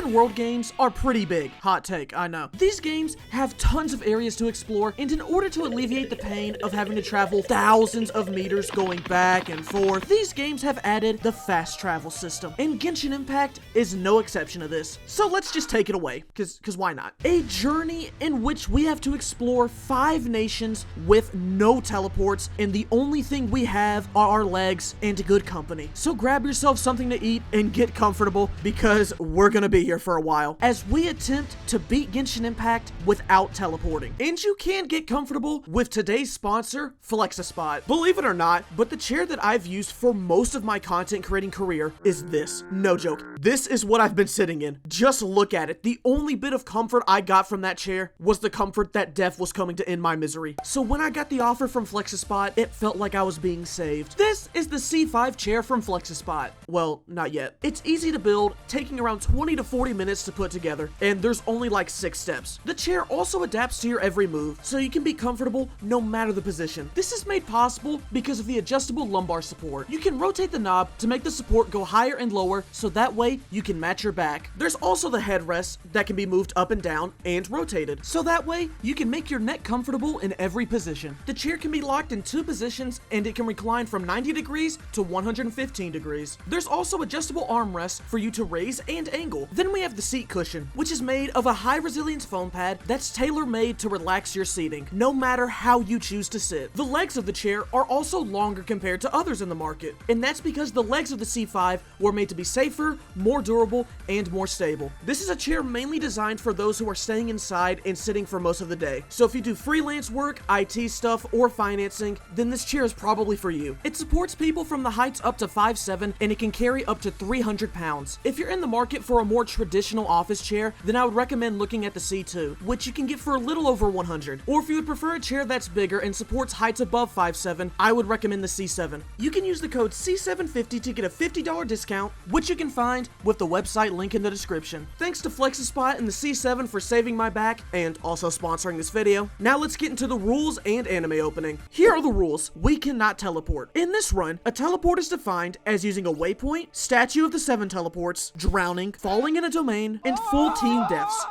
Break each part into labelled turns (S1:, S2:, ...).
S1: open world games are pretty big. Hot take, I know. These games have tons of areas to explore, and in order to alleviate the pain of having to travel thousands of meters going back and forth, these games have added the fast travel system, and Genshin Impact is no exception to this. So let's just take it away, cause why not? A journey in which we have to explore 5 nations with no teleports, and the only thing we have are our legs and good company. So grab yourself something to eat and get comfortable, because we're gonna be here for a while as we attempt to beat Genshin Impact without teleporting. And you can get comfortable with today's sponsor, FlexiSpot. Believe it or not, but the chair that I've used for most of my content creating career is this. No joke. This is what I've been sitting in. Just look at it. The only bit of comfort I got from that chair was the comfort that death was coming to end my misery. So when I got the offer from FlexiSpot, it felt like I was being saved. This is the C5 chair from FlexiSpot. Well, not yet. It's easy to build, taking around 20 to 40 minutes to put together, and there's only like 6 steps. The chair also adapts to your every move, so you can be comfortable no matter the position. This is made possible because of the adjustable lumbar support. You can rotate the knob to make the support go higher and lower, so that way you can match your back. There's also the headrest that can be moved up and down and rotated, so that way you can make your neck comfortable in every position. The chair can be locked in 2 positions, and it can recline from 90 degrees to 115 degrees. There's also adjustable armrests for you to raise and angle. Then we have the seat cushion, which is made of a high resilience foam pad that's tailor-made to relax your seating, no matter how you choose to sit. The legs of the chair are also longer compared to others in the market, and that's because the legs of the C5 were made to be safer, more durable, and more stable. This is a chair mainly designed for those who are staying inside and sitting for most of the day. So if you do freelance work, IT stuff, or financing, then this chair is probably for you. It supports people from the heights up to 5'7", and it can carry up to 300 pounds. If you're in the market for a more traditional office chair, then I would recommend looking at the C2, which you can get for a little over 100. Or if you would prefer a chair that's bigger and supports heights above 5'7", I would recommend the C7. You can use the code C750 to get a $50 discount, which you can find with the website link in the description. Thanks to FlexiSpot and the C7 for saving my back and also sponsoring this video. Now let's get into the rules and anime opening. Here are the rules. We cannot teleport. In this run, a teleport is defined as using a waypoint, statue of the 7 teleports, drowning, falling in a domain, and full team deaths.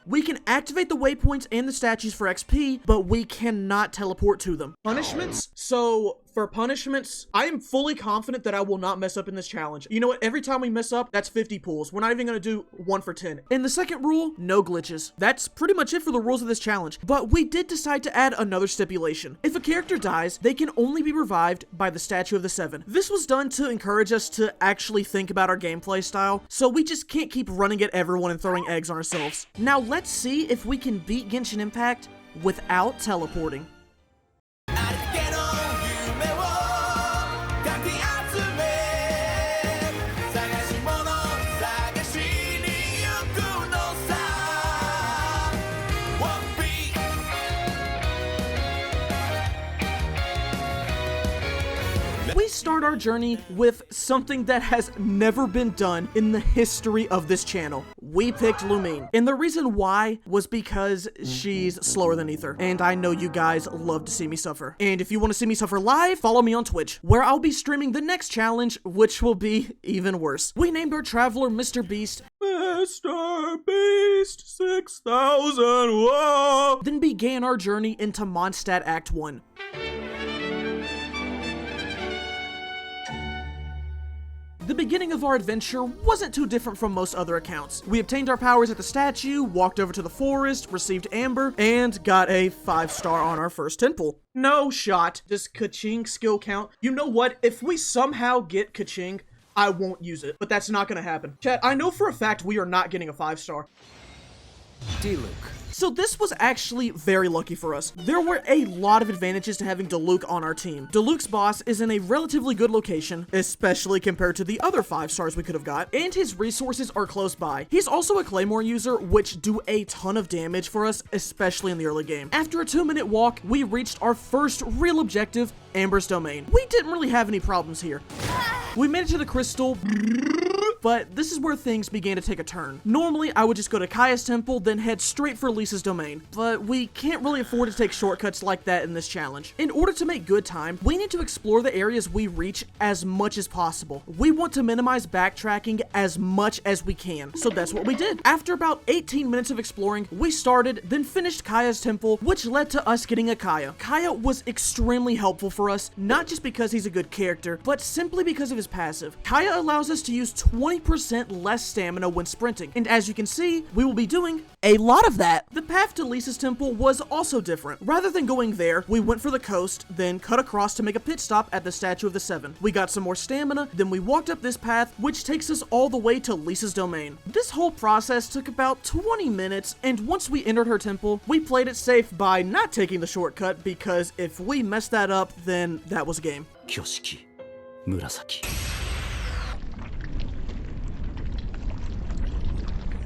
S1: We can activate the waypoints and the statues for XP, but we cannot teleport to them. Punishments? So, for punishments, I am fully confident that I will not mess up in this challenge. You know what? Every time we mess up, that's 50 pulls. We're not even gonna do 1 for 10. In the second rule, no glitches. That's pretty much it for the rules of this challenge. But we did decide to add another stipulation. If a character dies, they can only be revived by the statue of the 7. This was done to encourage us to actually think about our gameplay style, so we just can't keep running at everyone and throwing eggs on ourselves. Now let's see if we can beat Genshin Impact without teleporting. We start our journey with something that has never been done in the history of this channel. We picked Lumine, and the reason why was because she's slower than Ether, and I know you guys love to see me suffer. And if you want to see me suffer live, follow me on Twitch, where I'll be streaming the next challenge, which will be even worse. We named our traveler Mr. Beast. Mr. Beast 6000, whoa! Then began our journey into Mondstadt Act 1. The beginning of our adventure wasn't too different from most other accounts. We obtained our powers at the statue, walked over to the forest, received Amber, and got a 5-star on our first 10 pull. No shot. Does Kaching skill count? You know what? If we somehow get Kaching, I won't use it, but that's not gonna happen. Chat, I know for a fact we are not getting a 5-star. D-Luke. So this was actually very lucky for us. There were a lot of advantages to having Diluc on our team. Diluc's boss is in a relatively good location, especially compared to the other 5-stars we could have got, and his resources are close by. He's also a Claymore user, which do a ton of damage for us, especially in the early game. After a 2-minute walk, we reached our first real objective, Amber's Domain. We didn't really have any problems here. We made it to the crystal, But this is where things began to take a turn. Normally, I would just go to Kaya's temple, then head straight for Lisa's domain, but we can't really afford to take shortcuts like that in this challenge. In order to make good time, we need to explore the areas we reach as much as possible. We want to minimize backtracking as much as we can, so that's what we did. After about 18 minutes of exploring, we started, then finished Kaya's temple, which led to us getting a Kaya. Kaya was extremely helpful for us, not just because he's a good character, but simply because of his passive. Kaya allows us to use 20% less stamina when sprinting, and as you can see, we will be doing a lot of that. The path to Lisa's temple was also different. Rather than going there, we went for the coast, then cut across to make a pit stop at the Statue of the Seven. We got some more stamina, then we walked up this path, which takes us all the way to Lisa's domain. This whole process took about 20 minutes, and once we entered her temple, we played it safe by not taking the shortcut, because if we messed that up, then that was game.
S2: Kyoshiki, Murasaki.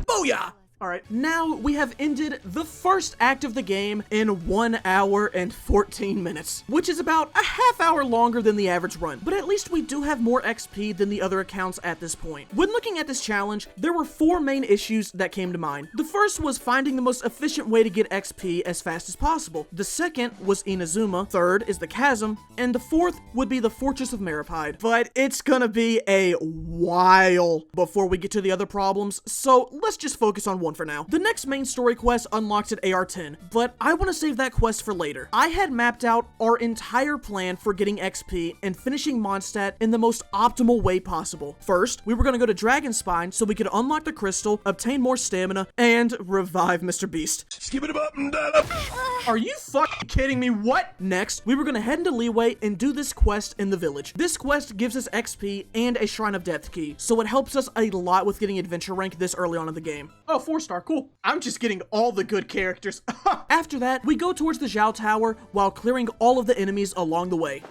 S1: Booyah! Alright, now we have ended the first act of the game in 1 hour and 14 minutes, which is about a half hour longer than the average run, but at least we do have more XP than the other accounts at this point. When looking at this challenge, there were 4 main issues that came to mind. The first was finding the most efficient way to get XP as fast as possible. The second was Inazuma, third is the Chasm, and the fourth would be the Fortress of Maripide. But it's gonna be a while before we get to the other problems, so let's just focus on one for now. The next main story quest unlocks at AR10, but I want to save that quest for later. I had mapped out our entire plan for getting XP and finishing Mondstadt in the most optimal way possible. First, we were going to go to Dragon Spine so we could unlock the crystal, obtain more stamina, and revive Mr. Beast.
S3: Skip it up and down.
S1: Are you fucking kidding me? What? Next, we were going to head into Leeway and do this quest in the village. This quest gives us XP and a Shrine of Depth key, so it helps us a lot with getting adventure rank this early on in the game. Oh, 4-star, cool. I'm just getting all the good characters. After that, we go towards the Zhao Tower while clearing all of the enemies along the way.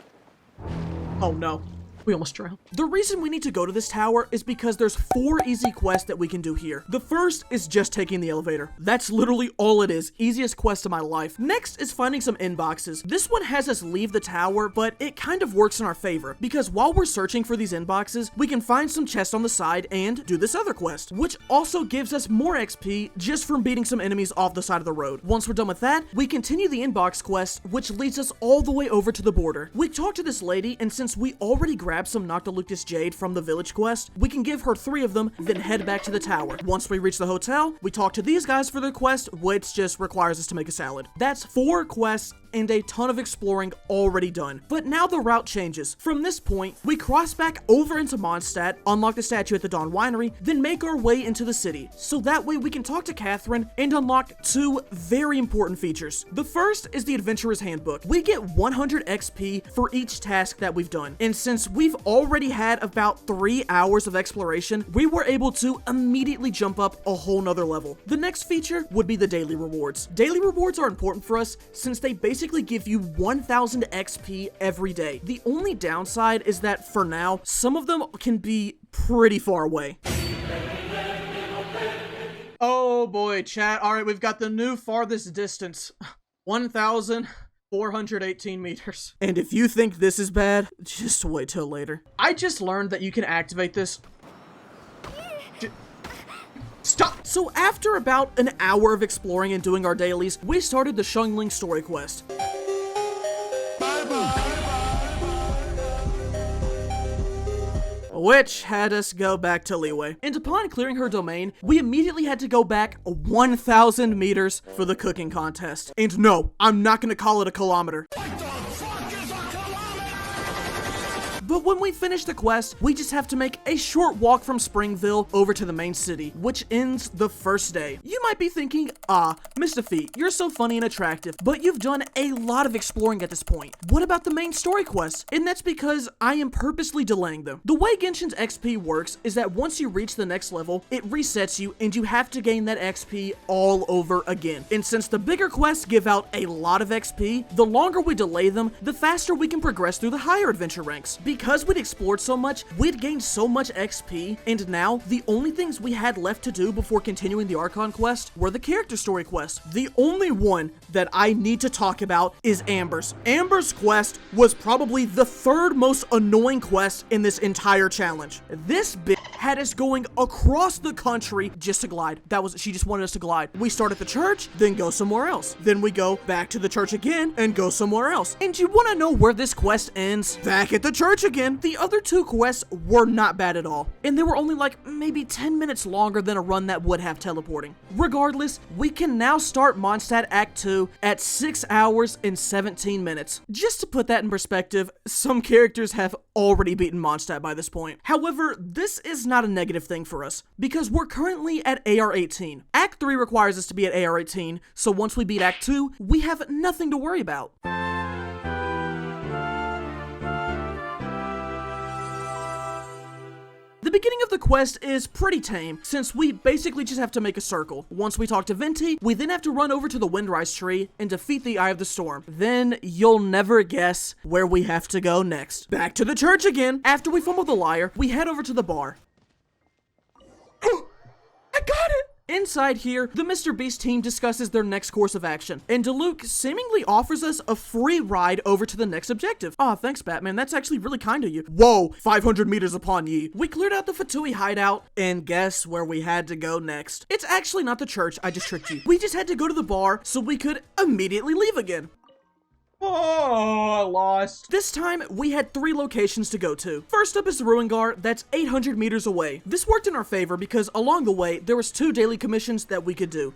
S1: Oh no. We almost drowned. The reason we need to go to this tower is because there's 4 easy quests that we can do here. The first is just taking the elevator. That's literally all it is. Easiest quest of my life. Next is finding some inboxes. This one has us leave the tower, but it kind of works in our favor because while we're searching for these inboxes, we can find some chests on the side and do this other quest, which also gives us more XP just from beating some enemies off the side of the road. Once we're done with that, we continue the inbox quest, which leads us all the way over to the border. We talk to this lady, and since we already grabbed some Noctiluctus Jade from the village quest, we can give her 3 of them, then head back to the tower. Once we reach the hotel, we talk to these guys for their quest, which just requires us to make a salad. That's 4 quests and a ton of exploring already done. But now the route changes. From this point, we cross back over into Mondstadt, unlock the statue at the Dawn Winery, then make our way into the city. So that way we can talk to Catherine and unlock 2 very important features. The first is the Adventurer's Handbook. We get 100 XP for each task that we've done. And since we've already had about 3 hours of exploration, we were able to immediately jump up a whole nother level. The next feature would be the daily rewards. Daily rewards are important for us since they basically give you 1000 XP every day. The only downside is that for now, some of them can be pretty far away. Oh boy, chat. All right, we've got the new farthest distance. 1,418 meters. And if you think this is bad, just wait till later. I just learned that you can activate this. Stop! So after about an hour of exploring and doing our dailies, we started the Shungling story quest. Which had us go back to Leeway. And upon clearing her domain, we immediately had to go back 1,000 meters for the cooking contest. And no, I'm not gonna call it a kilometer. But when we finish the quest, we just have to make a short walk from Springville over to the main city, which ends the first day. You might be thinking, MistahFeet, you're so funny and attractive, but you've done a lot of exploring at this point. What about the main story quests? And that's because I am purposely delaying them. The way Genshin's XP works is that once you reach the next level, it resets you and you have to gain that XP all over again. And since the bigger quests give out a lot of XP, the longer we delay them, the faster we can progress through the higher adventure ranks. Because we'd explored so much, we'd gained so much XP, and now the only things we had left to do before continuing the Archon quest were the character story quests. The only one that I need to talk about is Amber's. Amber's quest was probably the third most annoying quest in this entire challenge. This bitch had us going across the country just to glide. She just wanted us to glide. We start at the church, then go somewhere else. Then we go back to the church again and go somewhere else. And you want to know where this quest ends? Back at the church again. The other two quests were not bad at all. And they were only like maybe 10 minutes longer than a run that would have teleporting. Regardless, we can now start Mondstadt Act 2 at 6 hours and 17 minutes. Just to put that in perspective, some characters have already beaten Mondstadt by this point. However, this is not a negative thing for us, because we're currently at AR 18. Act 3 requires us to be at AR 18, so once we beat Act 2, we have nothing to worry about. The beginning of the quest is pretty tame, since we basically just have to make a circle. Once we talk to Venti, we then have to run over to the Windrise tree and defeat the Eye of the Storm. Then you'll never guess where we have to go next. Back to the church again. After we fumble the lyre, we head over to the bar. I got it! Inside here, the Mr. Beast team discusses their next course of action, and Diluc seemingly offers us a free ride over to the next objective. Aw, thanks, Batman. That's actually really kind of you. Whoa, 500 meters upon ye. We cleared out the Fatui hideout, and guess where we had to go next? It's actually not the church, I just tricked you. We just had to go to the bar so we could immediately leave again. Oh, I lost. This time, we had 3 locations to go to. First up is the Ruingar, that's 800 meters away. This worked in our favor because along the way, there was 2 daily commissions that we could do.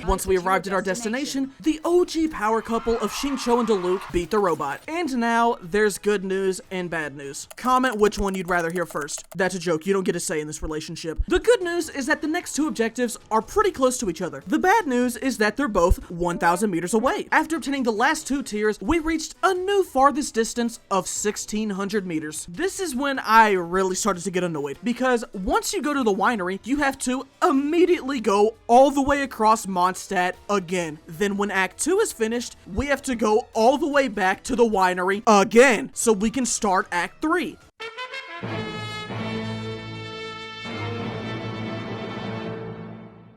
S1: Once we arrived at our destination, the OG power couple of Xingqiu and Diluc beat the robot. And now, there's good news and bad news. Comment which one you'd rather hear first. That's a joke, you don't get a say in this relationship. The good news is that the next 2 objectives are pretty close to each other. The bad news is that they're both 1,000 meters away. After obtaining the last 2 tiers, we reached a new farthest distance of 1,600 meters. This is when I really started to get annoyed, because once you go to the winery, you have to immediately go all the way across Mondstadt again. Then when Act 2 is finished, we have to go all the way back to the winery again, so we can start Act 3.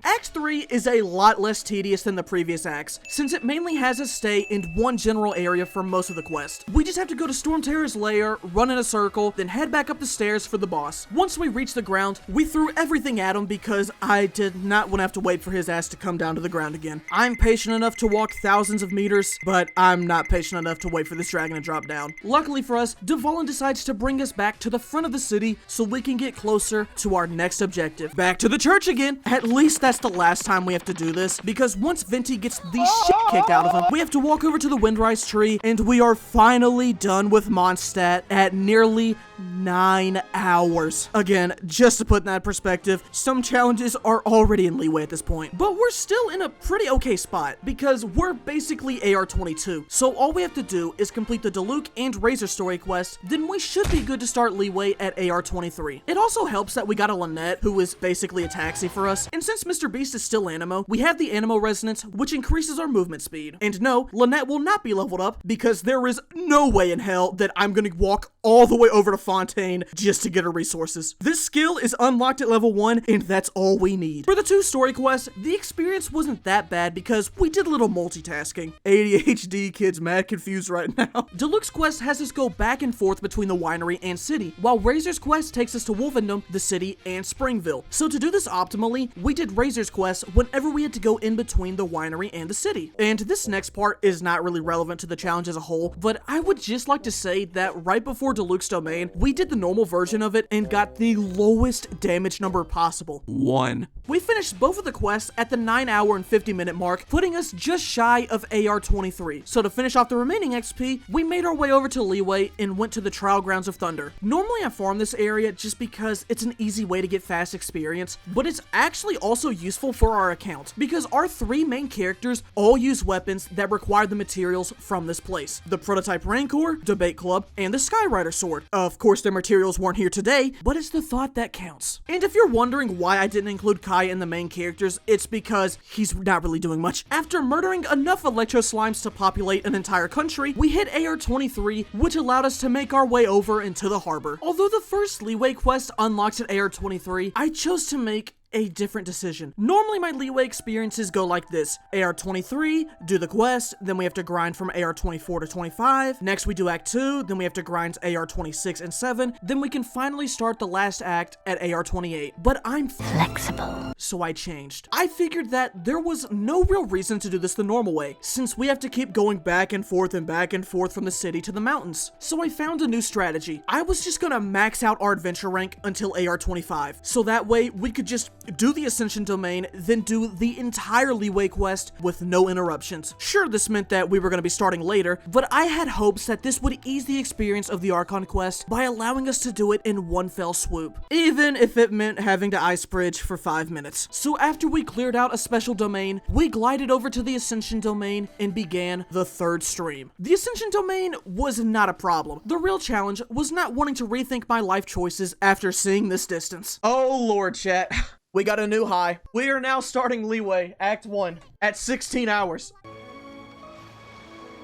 S1: Act 3 is a lot less tedious than the previous acts, since it mainly has us stay in one general area for most of the quest. We just have to go to Storm Terror's lair, run in a circle, then head back up the stairs for the boss. Once we reach the ground, we threw everything at him because I did not want to have to wait for his ass to come down to the ground again. I'm patient enough to walk thousands of meters, but I'm not patient enough to wait for this dragon to drop down. Luckily for us, Dvalin decides to bring us back to the front of the city so we can get closer to our next objective. Back to the church again. At least that's the last time we have to do this, because once Venti gets the shit kicked out of him, we have to walk over to the Windrise tree, and we are finally done with Mondstadt at nearly 9 hours. Again, just to put in that perspective, some challenges are already in leeway at this point, but we're still in a pretty okay spot, because we're basically AR 22, so all we have to do is complete the Diluc and Razor story quest, then we should be good to start leeway at AR 23. It also helps that we got a Lynette, who is basically a taxi for us, and since Mr. Beast is still Animo, we have the Animo Resonance, which increases our movement speed. And no, Lynette will not be leveled up, because there is no way in hell that I'm gonna walk all the way over to Fontaine just to get her resources. This skill is unlocked at level 1, and that's all we need. For the 2 story quests, the experience wasn't that bad because we did a little multitasking. ADHD kids mad confused right now. Diluc's quest has us go back and forth between the winery and city, while Razor's quest takes us to Wolfendom, the city, and Springville. So to do this optimally, we did Razor's quest whenever we had to go in between the winery and the city. And this next part is not really relevant to the challenge as a whole, but I would just like to say that right before Diluc's domain, we did the normal version of it and got the lowest damage number possible. 1. We finished both of the quests at the 9 hour and 50 minute mark, putting us just shy of AR 23. So to finish off the remaining XP, we made our way over to Leeway and went to the Trial Grounds of Thunder. Normally I farm this area just because it's an easy way to get fast experience, but it's actually also useful for our account, because our 3 main characters all use weapons that require the materials from this place. The Prototype Rancor, Debate Club, and the Skyrider Sword. Of course, their materials weren't here today, but it's the thought that counts. And if you're wondering why I didn't include Kai in the main characters, it's because he's not really doing much. After murdering enough Electro Slimes to populate an entire country, we hit AR-23, which allowed us to make our way over into the harbor. Although the first Leeway quest unlocks at AR-23, I chose to make a different decision. Normally my Leeway experiences go like this: AR-23, do the quest, then we have to grind from AR-24 to 25, next we do Act 2, then we have to grind AR-26 and 7, then we can finally start the last act at AR-28. But I'm flexible, so I changed. I figured that there was no real reason to do this the normal way, since we have to keep going back and forth from the city to the mountains. So I found a new strategy. I was just gonna max out our adventure rank until AR-25, so that way we could just do the Ascension Domain, then do the entire Leeway quest with no interruptions. Sure, this meant that we were going to be starting later, but I had hopes that this would ease the experience of the Archon quest by allowing us to do it in one fell swoop, even if it meant having to ice bridge for 5 minutes. So after we cleared out a special domain, we glided over to the Ascension Domain and began the 3rd stream. The Ascension Domain was not a problem. The real challenge was not wanting to rethink my life choices after seeing this distance. Oh lord, chat. We got a new high. We are now starting Leeway, Act 1, at 16 hours.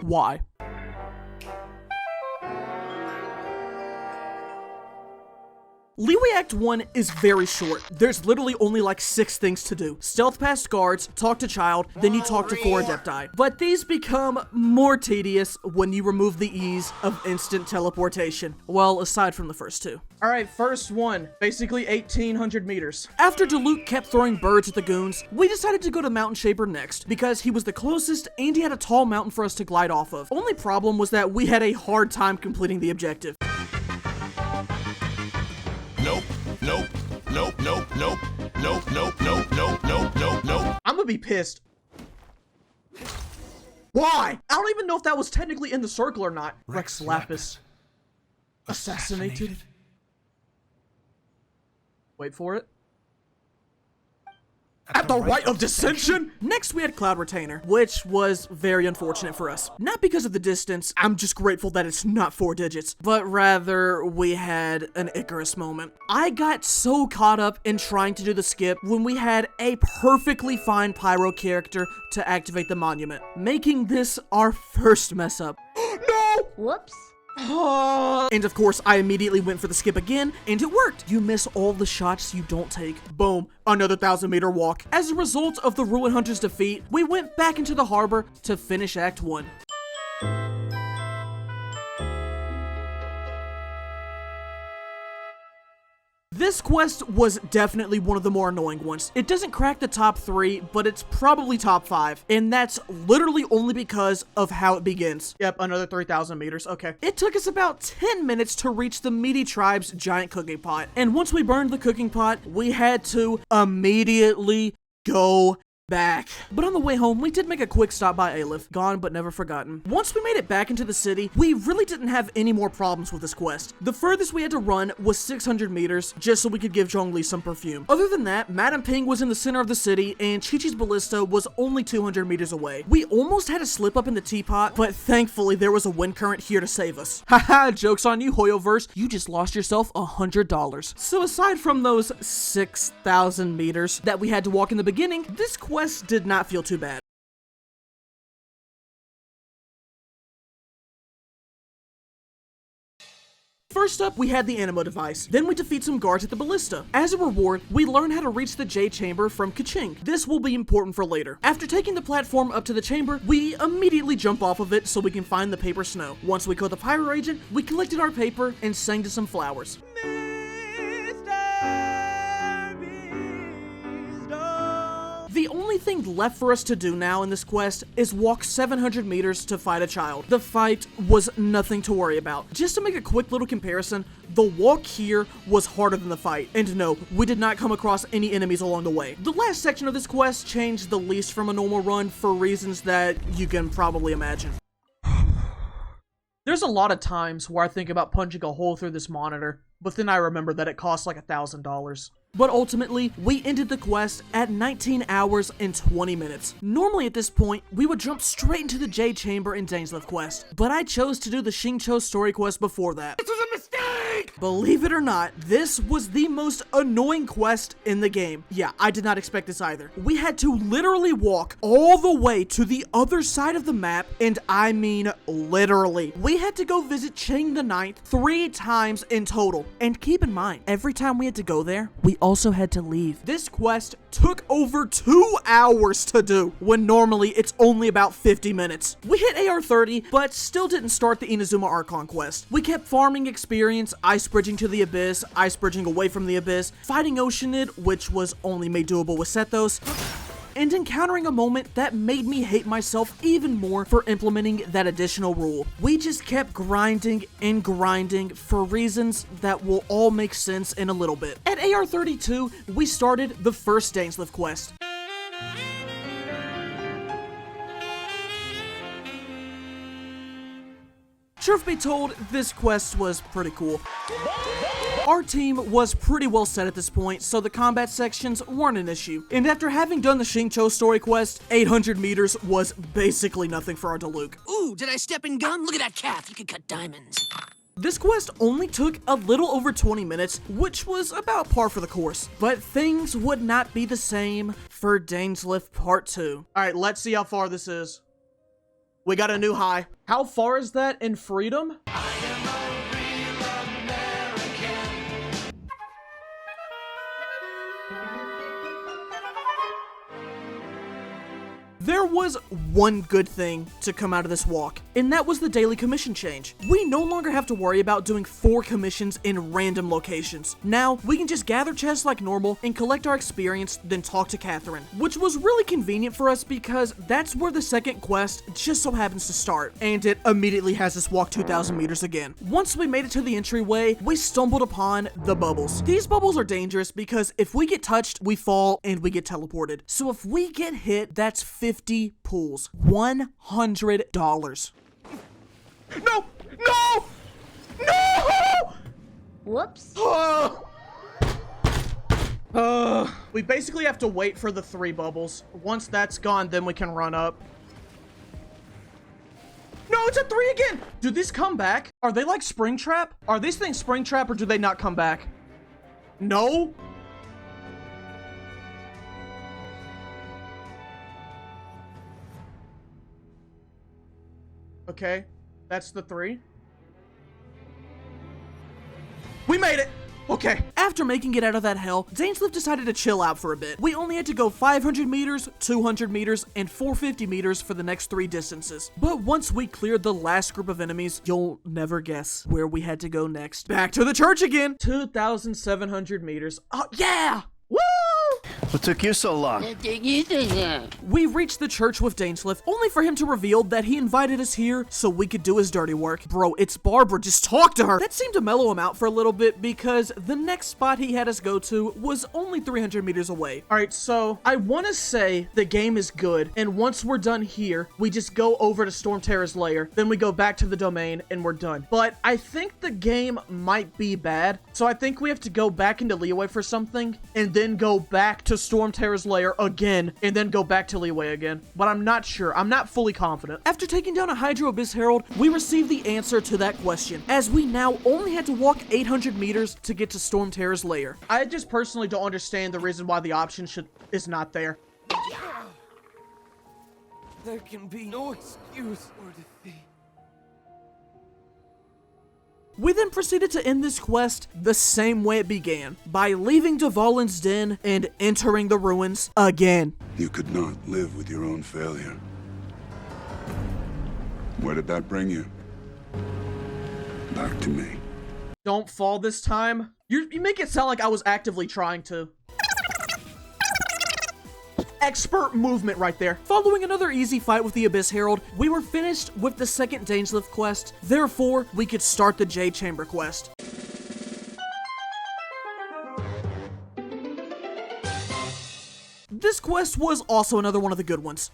S1: Why? Leeway Act 1 is very short. There's literally only like 6 things to do. Stealth past guards, talk to child, then you talk to 4 adepti. But these become more tedious when you remove the ease of instant teleportation. Well, aside from the first 2. Alright, first one, basically 1,800 meters. After Diluc kept throwing birds at the goons, we decided to go to Mountain Shaper next, because he was the closest and he had a tall mountain for us to glide off of. Only problem was that we had a hard time completing the objective.
S2: Nope, nope, nope, nope, nope, nope, nope, nope, nope, nope, nope, nope.
S1: I'm gonna be pissed. Why? I don't even know if that was technically in the circle or not. Rex Lapis. Assassinated? Wait for it. At the rite of dissension? Next we had Cloud Retainer, which was very unfortunate for us. Not because of the distance, I'm just grateful that it's not 4 digits, but rather we had an Icarus moment. I got so caught up in trying to do the skip when we had a perfectly fine Pyro character to activate the monument, making this our first mess up. No!
S3: Whoops.
S1: And of course, I immediately went for the skip again, and it worked. You miss all the shots you don't take. Boom, another 1,000-meter walk. As a result of the Ruin Hunter's defeat, we went back into the harbor to finish Act 1. This quest was definitely one of the more annoying ones. It doesn't crack the top 3, but it's probably top 5. And that's literally only because of how it begins. Yep, another 3,000 meters, okay. It took us about 10 minutes to reach the Meaty Tribe's giant cooking pot. And once we burned the cooking pot, we had to immediately go back. But on the way home, we did make a quick stop by Aleph, gone but never forgotten. Once we made it back into the city, we really didn't have any more problems with this quest. The furthest we had to run was 600 meters, just so we could give Zhongli some perfume. Other than that, Madame Ping was in the center of the city, and Chi-Chi's Ballista was only 200 meters away. We almost had a slip up in the teapot, but thankfully there was a wind current here to save us. Haha, joke's on you, Hoyoverse. You just lost yourself $100. So aside from those 6,000 meters that we had to walk in the beginning, this quest did not feel too bad. First up, we had the Animo device. Then we defeat some guards at the Ballista. As a reward, we learn how to reach the J Chamber from Kaching. This will be important for later. After taking the platform up to the chamber, we immediately jump off of it so we can find the paper snow. Once we killed the Pyro Agent, we collected our paper and sang to some flowers. The only thing left for us to do now in this quest is walk 700 meters to fight a child. The fight was nothing to worry about. Just to make a quick little comparison, the walk here was harder than the fight. And no, we did not come across any enemies along the way. The last section of this quest changed the least from a normal run for reasons that you can probably imagine. There's a lot of times where I think about punching a hole through this monitor, but then I remember that it costs like $1,000. But ultimately, we ended the quest at 19 hours and 20 minutes. Normally at this point, we would jump straight into the Jade Chamber in Dainsleif quest, but I chose to do the Xingqiu story quest before that.
S3: This was a mistake!
S1: Believe it or not, this was the most annoying quest in the game. Yeah, I did not expect this either. We had to literally walk all the way to the other side of the map, and I mean literally. We had to go visit Chang the Ninth 3 times in total. And keep in mind, every time we had to go there, we also had to leave. This quest took over 2 hours to do, when normally it's only about 50 minutes. We hit AR 30, but still didn't start the Inazuma Archon quest. We kept farming experience, ice bridging to the abyss, ice bridging away from the abyss, fighting Oceanid, which was only made doable with Sethos, and encountering a moment that made me hate myself even more for implementing that additional rule. We just kept grinding and grinding for reasons that will all make sense in a little bit. At AR 32, we started the first Dainsleif quest. Truth be told, this quest was pretty cool. Our team was pretty well set at this point, so the combat sections weren't an issue. And after having done the Xingqiu story quest, 800 meters was basically nothing for our Diluc.
S3: Ooh, did I step in gum? Look at that calf, you can cut diamonds.
S1: This quest only took a little over 20 minutes, which was about par for the course. But things would not be the same for Dainsleif Part 2. Alright, let's see how far this is. We got a new high. How far is that in freedom? There was one good thing to come out of this walk, and that was the daily commission change. We no longer have to worry about doing 4 commissions in random locations. Now, we can just gather chests like normal and collect our experience, then talk to Catherine, which was really convenient for us because that's where the second quest just so happens to start, and it immediately has us walk 2,000 meters again. Once we made it to the entryway, we stumbled upon the bubbles. These bubbles are dangerous because if we get touched, we fall and we get teleported. So if we get hit, that's 50 pools. $100. No! No! No!
S4: Whoops.
S1: We basically have to wait for the 3 bubbles. Once that's gone, then we can run up. No, it's a 3 again! Do these come back? Are they like Springtrap? Are these things Springtrap or do they not come back? No? Okay, that's the 3. We made it! Okay. After making it out of that hell, Dainsleif decided to chill out for a bit. We only had to go 500 meters, 200 meters, and 450 meters for the next 3 distances. But once we cleared the last group of enemies, you'll never guess where we had to go next. Back to the church again! 2,700 meters. Oh, yeah! Woo!
S5: What took you so long?
S1: We reached the church with Dainsleif, only for him to reveal that he invited us here so we could do his dirty work. Bro, it's Barbara, just talk to her! That seemed to mellow him out for a little bit because the next spot he had us go to was only 300 meters away. Alright, so I want to say the game is good, and once we're done here, we just go over to Stormterror's lair, then we go back to the domain, and we're done. But I think the game might be bad, so I think we have to go back into Liyue for something, and then go back to Stormterror's lair again, and then go back to Liyue again. But I'm not sure. I'm not fully confident. After taking down a Hydro Abyss Herald, we received the answer to that question, as we now only had to walk 800 meters to get to Stormterror's lair. I just personally don't understand the reason why the option is not there.
S3: There can be no excuse or defeat.
S1: We then proceeded to end this quest the same way it began, by leaving Dvalin's den and entering the ruins again.
S6: You could not live with your own failure. Where did that bring you? Back to me.
S1: Don't fall this time. You make it sound like I was actively trying to. Expert movement right there. Following another easy fight with the Abyss Herald, we were finished with the second Dainsleif quest, therefore we could start the Jade Chamber quest. This quest was also another one of the good ones.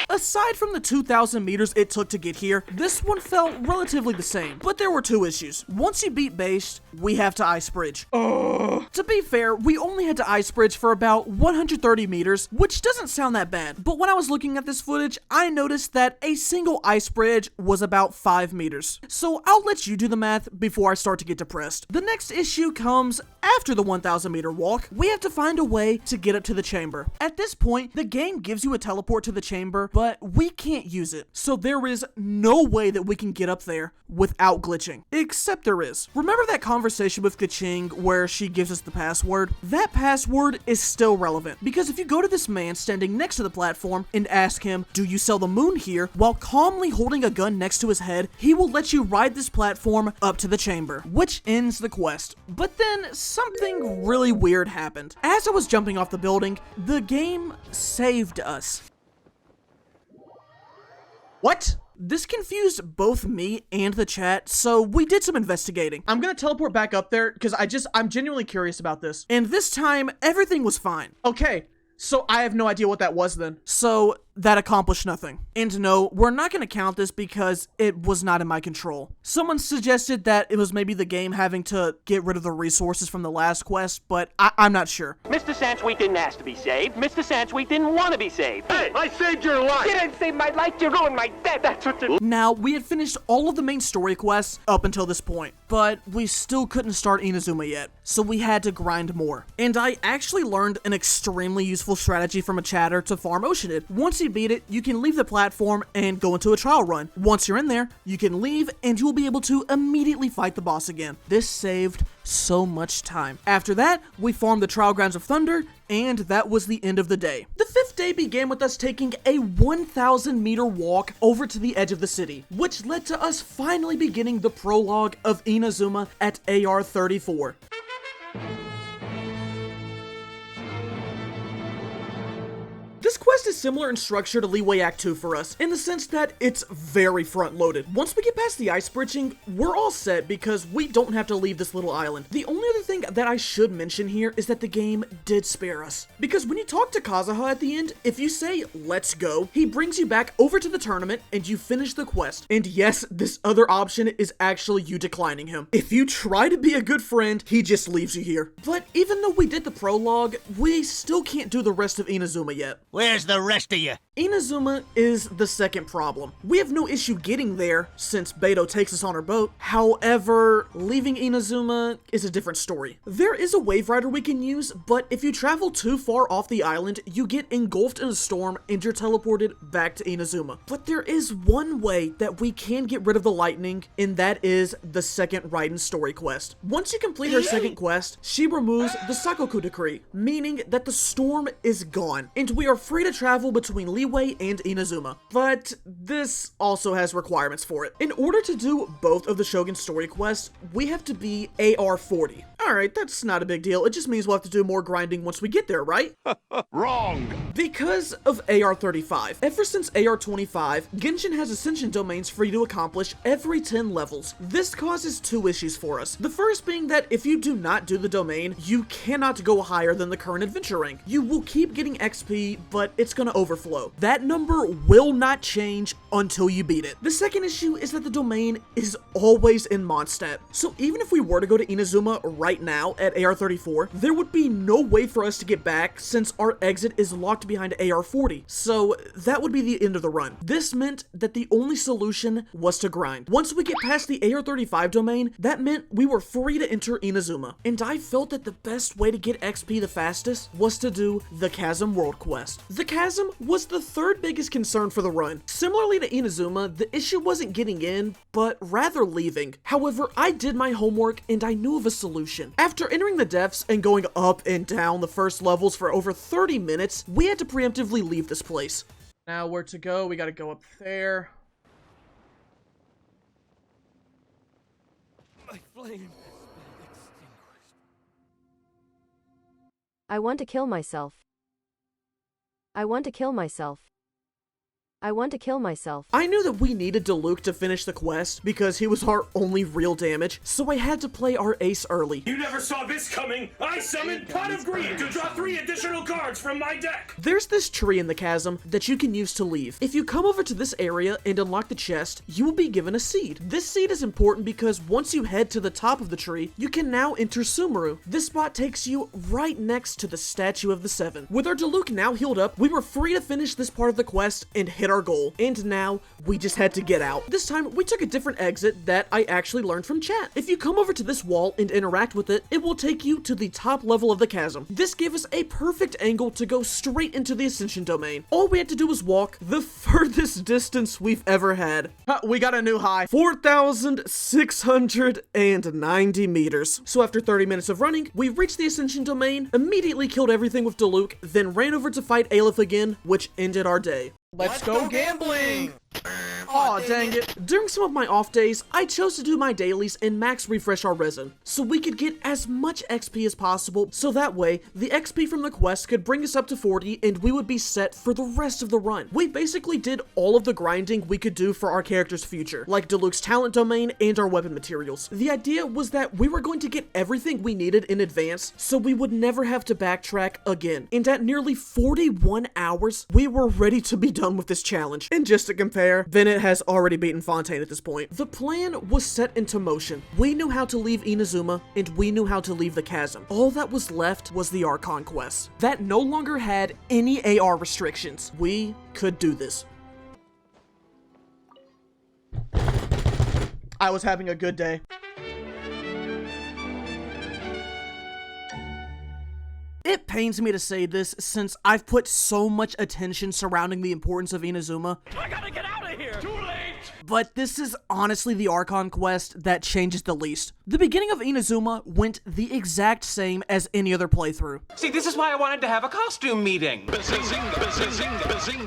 S1: Aside from the 2,000 meters it took to get here, this one felt relatively the same, but there were two issues. Once you beat Based, we have to ice bridge. To be fair, we only had to ice bridge for about 130 meters, which doesn't sound that bad, but when I was looking at this footage, I noticed that a single ice bridge was about 5 meters. So I'll let you do the math before I start to get depressed. The next issue comes after the 1,000 meter walk. We have to find a way to get up to the chamber. At this point, the game gives you a teleport to the chamber, but we can't use it. So there is no way that we can get up there without glitching. Except there is. Remember that conversation with Kaching where she gives us the password? That password is still relevant, because if you go to this man standing next to the platform and ask him, "Do you sell the moon here?" while calmly holding a gun next to his head, he will let you ride this platform up to the chamber, which ends the quest. But then something really weird happened. As I was jumping off the building, the game saved us. What? This confused both me and the chat, so we did some investigating. I'm gonna teleport back up there because I'm genuinely curious about this. And this time, everything was fine. Okay, so I have no idea what that was then. So that accomplished nothing. And no, we're not going to count this because it was not in my control. Someone suggested that it was maybe the game having to get rid of the resources from the last quest, but I'm not sure.
S4: Mr. Sansweet didn't ask to be saved. Mr. Sansweet didn't want to be saved.
S7: Hey, I saved your life!
S4: You didn't save my life, you ruined my death. That's what you...
S1: Now, we had finished all of the main story quests up until this point, but we still couldn't start Inazuma yet, so we had to grind more. And I actually learned an extremely useful strategy from a chatter to farm Oceanid. Once you beat it, you can leave the platform and go into a trial run. Once you're in there, you can leave and you will be able to immediately fight the boss again. This saved so much time. After that, we farmed the Trial Grounds of Thunder, and that was the end of the day. The fifth day began with us taking a 1,000 meter walk over to the edge of the city, which led to us finally beginning the prologue of Inazuma at AR 34. This quest is similar in structure to Leeway Act 2 for us, in the sense that it's very front-loaded. Once we get past the ice bridging, we're all set because we don't have to leave this little island. The only other thing that I should mention here is that the game did spare us. Because when you talk to Kazuha at the end, if you say, "Let's go," he brings you back over to the tournament and you finish the quest. And yes, this other option is actually you declining him. If you try to be a good friend, he just leaves you here. But even though we did the prologue, we still can't do the rest of Inazuma yet.
S7: Where's the rest of you?
S1: Inazuma is the second problem. We have no issue getting there since Beto takes us on her boat. However, leaving Inazuma is a different story. There is a wave rider we can use, but if you travel too far off the island, you get engulfed in a storm and you're teleported back to Inazuma. But there is one way that we can get rid of the lightning, and that is the second Raiden story quest. Once you complete her second quest, she removes the Sakoku decree, meaning that the storm is gone, and we are free to travel between Leeway and Inazuma. But this also has requirements for it. In order to do both of the Shogun story quests, we have to be AR 40. Alright, that's not a big deal. It just means we'll have to do more grinding once we get there, right?
S7: Wrong!
S1: Because of AR 35. Ever since AR 25, Genshin has ascension domains for you to accomplish every 10 levels. This causes two issues for us. The first being that if you do not do the domain, you cannot go higher than the current adventure rank. You will keep getting XP, but it's gonna overflow. That number will not change until you beat it. The second issue is that the domain is always in Mondstadt. So even if we were to go to Inazuma right now at AR 34, there would be no way for us to get back since our exit is locked behind AR 40. So that would be the end of the run. This meant that the only solution was to grind. Once we get past the AR 35 domain, that meant we were free to enter Inazuma. And I felt that the best way to get XP the fastest was to do the Chasm World Quest. The Chasm was the third biggest concern for the run. Similarly to Inazuma, the issue wasn't getting in, but rather leaving. However, I did my homework and I knew of a solution. After entering the depths and going up and down the first levels for over 30 minutes, we had to preemptively leave this place. Now where to go? We gotta go up there.
S3: My flame has been extinguished.
S8: I want to kill myself. I want to kill myself. I want to kill myself.
S1: I knew that we needed Diluc to finish the quest because he was our only real damage, so I had to play our ace early.
S9: You never saw this coming! I summoned Pot of Greed to draw 3 additional cards from my deck!
S1: There's this tree in the chasm that you can use to leave. If you come over to this area and unlock the chest, you will be given a seed. This seed is important because once you head to the top of the tree, you can now enter Sumeru. This spot takes you right next to the Statue of the Seven. With our Diluc now healed up, we were free to finish this part of the quest and hit our goal. And now, we just had to get out. This time, we took a different exit that I actually learned from chat. If you come over to this wall and interact with it, it will take you to the top level of the chasm. This gave us a perfect angle to go straight into the Ascension Domain. All we had to do was walk the furthest distance we've ever had. We got a new high. 4,690 meters. So after 30 minutes of running, we reached the Ascension Domain, immediately killed everything with Diluc, then ran over to fight Aleph again, which ended our day.
S3: Let's go gambling!
S1: Aw, dang it. During some of my off days, I chose to do my dailies and max refresh our resin, so we could get as much XP as possible, so that way, the XP from the quest could bring us up to 40 and we would be set for the rest of the run. We basically did all of the grinding we could do for our character's future, like Diluc's talent domain and our weapon materials. The idea was that we were going to get everything we needed in advance, so we would never have to backtrack again. And at nearly 41 hours, we were ready to be done with this challenge. And just to compare, Bennett has already beaten Fontaine at this point. The plan was set into motion. We knew how to leave Inazuma, and we knew how to leave the chasm. All that was left was the Archon quest. That no longer had any AR restrictions. We could do this. I was having a good day. It pains me to say this since I've put so much attention surrounding the importance of Inazuma.
S4: I gotta get out of here! Too late!
S1: But this is honestly the Archon quest that changes the least. The beginning of Inazuma went the exact same as any other playthrough.
S3: See, this is why I wanted to have a costume meeting.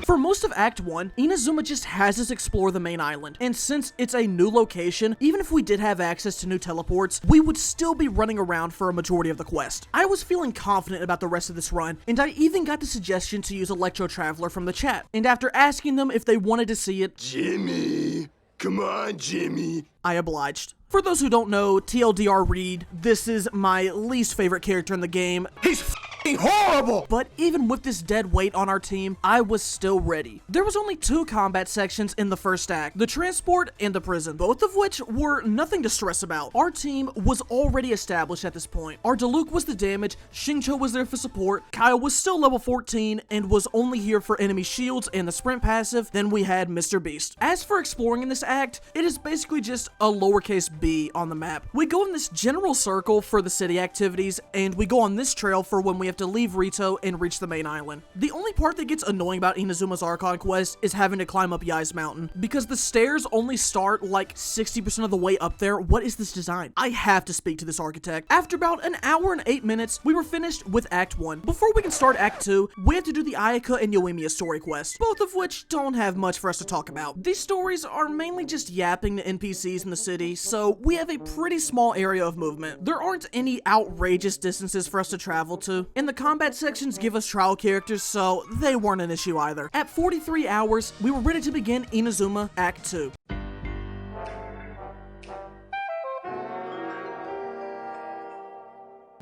S1: For most of Act 1, Inazuma just has us explore the main island, and since it's a new location, even if we did have access to new teleports, we would still be running around for a majority of the quest. I was feeling confident about the rest of this run, and I even got the suggestion to use Electro Traveler from the chat, and after asking them if they wanted to see it,
S2: Jimmy, come on, Jimmy.
S1: I obliged. For those who don't know, TLDR Reed, this is my least favorite character in the game.
S3: He's f***ing horrible!
S1: But even with this dead weight on our team, I was still ready. There was only 2 combat sections in the first act, the transport and the prison, both of which were nothing to stress about. Our team was already established at this point. Our Diluc was the damage, Xingqiu was there for support, Kyle was still level 14 and was only here for enemy shields and the sprint passive, then we had Mr. Beast. As for exploring in this act, it is basically just a lowercase b on the map. We go in this general circle for the city activities, and we go on this trail for when we have to leave Rito and reach the main island. The only part that gets annoying about Inazuma's Archon quest is having to climb up Yai's mountain, because the stairs only start like 60% of the way up there. What is this design? I have to speak to this architect. After about an hour and 8 minutes, we were finished with Act 1. Before we can start Act 2, we have to do the Ayaka and Yoimiya story quest, both of which don't have much for us to talk about. These stories are mainly just yapping to NPCs in the city, so we have a pretty small area of movement. There aren't any outrageous distances for us to travel to, and the combat sections give us trial characters, so they weren't an issue either. At 43 hours, we were ready to begin Inazuma Act 2.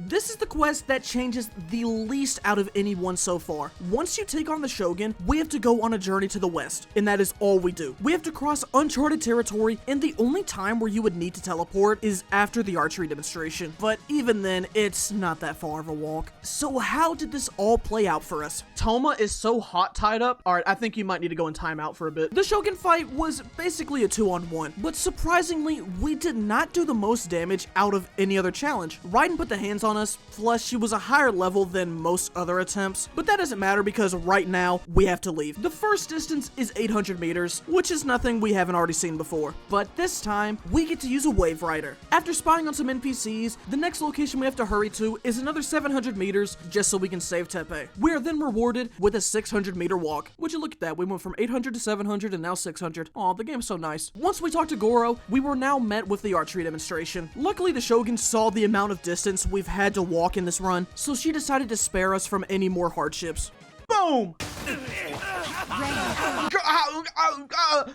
S1: This is the quest that changes the least out of any one so far. Once you take on the Shogun, we have to go on a journey to the west, and that is all we do. We have to cross uncharted territory, and the only time where you would need to teleport is after the archery demonstration. But even then, it's not that far of a walk. So how did this all play out for us? Toma is so hot tied up. Alright, I think you might need to go in timeout for a bit. The Shogun fight was basically a 2-on-1, but surprisingly, we did not do the most damage out of any other challenge. Raiden put the hands on us, plus she was a higher level than most other attempts, but that doesn't matter because right now we have to leave. The first distance is 800 meters, which is nothing we haven't already seen before, but this time we get to use a Wave Rider. After spying on some NPCs, the next location we have to hurry to is another 700 meters just so we can save Tepe. We are then rewarded with a 600 meter walk. Would you look at that? We went from 800 to 700 and now 600. Aw, the game's so nice. Once we talked to Goro, we were now met with the archery demonstration. Luckily, the Shogun saw the amount of distance we've had to walk in this run, so she decided to spare us from any more hardships. Boom!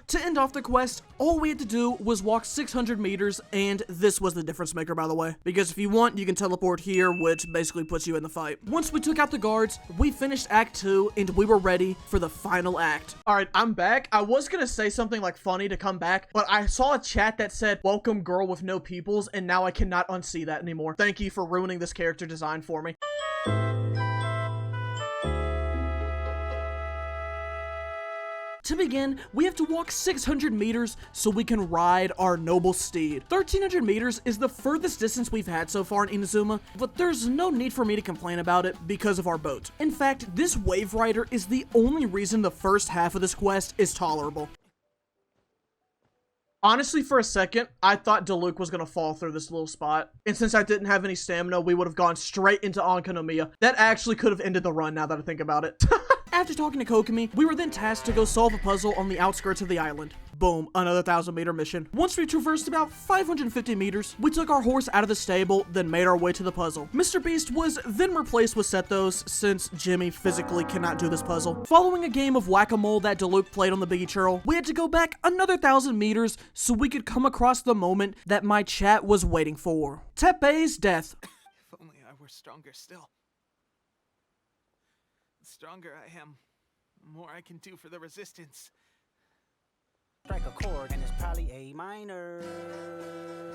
S1: To end off the quest, all we had to do was walk 600 meters, and this was the difference maker, by the way. Because if you want, you can teleport here, which basically puts you in the fight. Once we took out the guards, we finished Act 2, and we were ready for the final act. Alright, I'm back. I was gonna say something like funny to come back, but I saw a chat that said, "Welcome girl with no pupils," and now I cannot unsee that anymore. Thank you for ruining this character design for me. To begin, we have to walk 600 meters so we can ride our noble steed. 1,300 meters is the furthest distance we've had so far in Inazuma, but there's no need for me to complain about it because of our boat. In fact, this wave rider is the only reason the first half of this quest is tolerable. Honestly, for a second, I thought Diluc was gonna fall through this little spot. And since I didn't have any stamina, we would have gone straight into Onkanomiya. That actually could have ended the run now that I think about it. After talking to Kokomi, we were then tasked to go solve a puzzle on the outskirts of the island. Boom, another 1,000-meter mission. Once we traversed about 550 meters, we took our horse out of the stable, then made our way to the puzzle. Mr. Beast was then replaced with Sethos, since Jimmy physically cannot do this puzzle. Following a game of whack-a-mole that Diluc played on the Biggie Churl, we had to go back another 1,000 meters so we could come across the moment that my chat was waiting for. Tepe's death.
S3: If only I were stronger still. The stronger I am, the more I can do for the resistance.
S8: Strike a chord and it's probably A minor.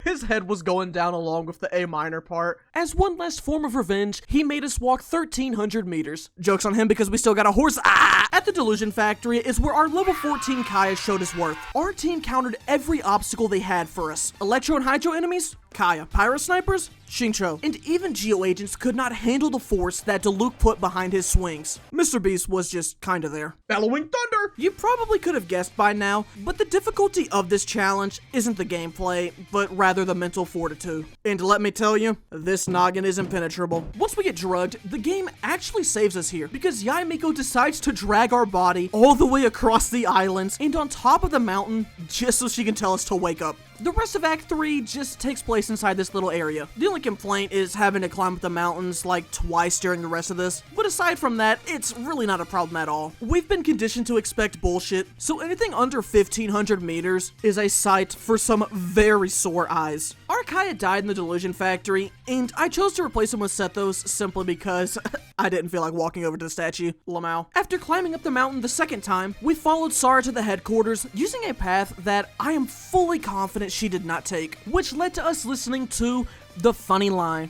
S1: His head was going down along with the A minor part. As one last form of revenge, he made us walk 1,300 meters. Joke's on him because we still got a horse. At the Delusion Factory is where our level 14 Kaya showed his worth. Our team countered every obstacle they had for us. Electro and Hydro enemies? Kaya. Pyro Snipers? Shincho. And even Geo Agents could not handle the force that Diluc put behind his swings. Mr. Beast was just kinda there. Bellowing Thunder! You probably could have guessed by now, but the difficulty of this challenge isn't the gameplay, but rather the mental fortitude. And let me tell you, this noggin is impenetrable. Once we get drugged, the game actually saves us here, because Yaimiko decides to drag our body all the way across the islands and on top of the mountain, just so she can tell us to wake up. The rest of Act 3 just takes place inside this little area. The only complaint is having to climb up the mountains like twice during the rest of this, but aside from that, it's really not a problem at all. We've been conditioned to expect bullshit, so anything under 1,500 meters is a sight for some very sore eyes. Our Kaya died in the Delusion Factory, and I chose to replace him with Sethos simply because I didn't feel like walking over to the statue, Lamau. After climbing up the mountain the second time, we followed Sara to the headquarters using a path that I am fully confident she did not take, which led to us listening to the funny line.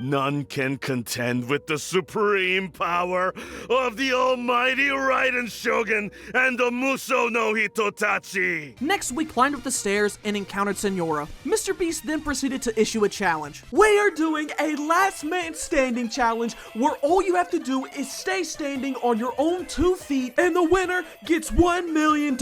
S7: None can contend with the supreme power of the almighty Raiden Shogun and the Muso no Hitotachi.
S1: Next, we climbed up the stairs and encountered Senora. Mr. Beast then proceeded to issue a challenge. We are doing a last man standing challenge where all you have to do is stay standing on your own 2 feet and the winner gets $1 million.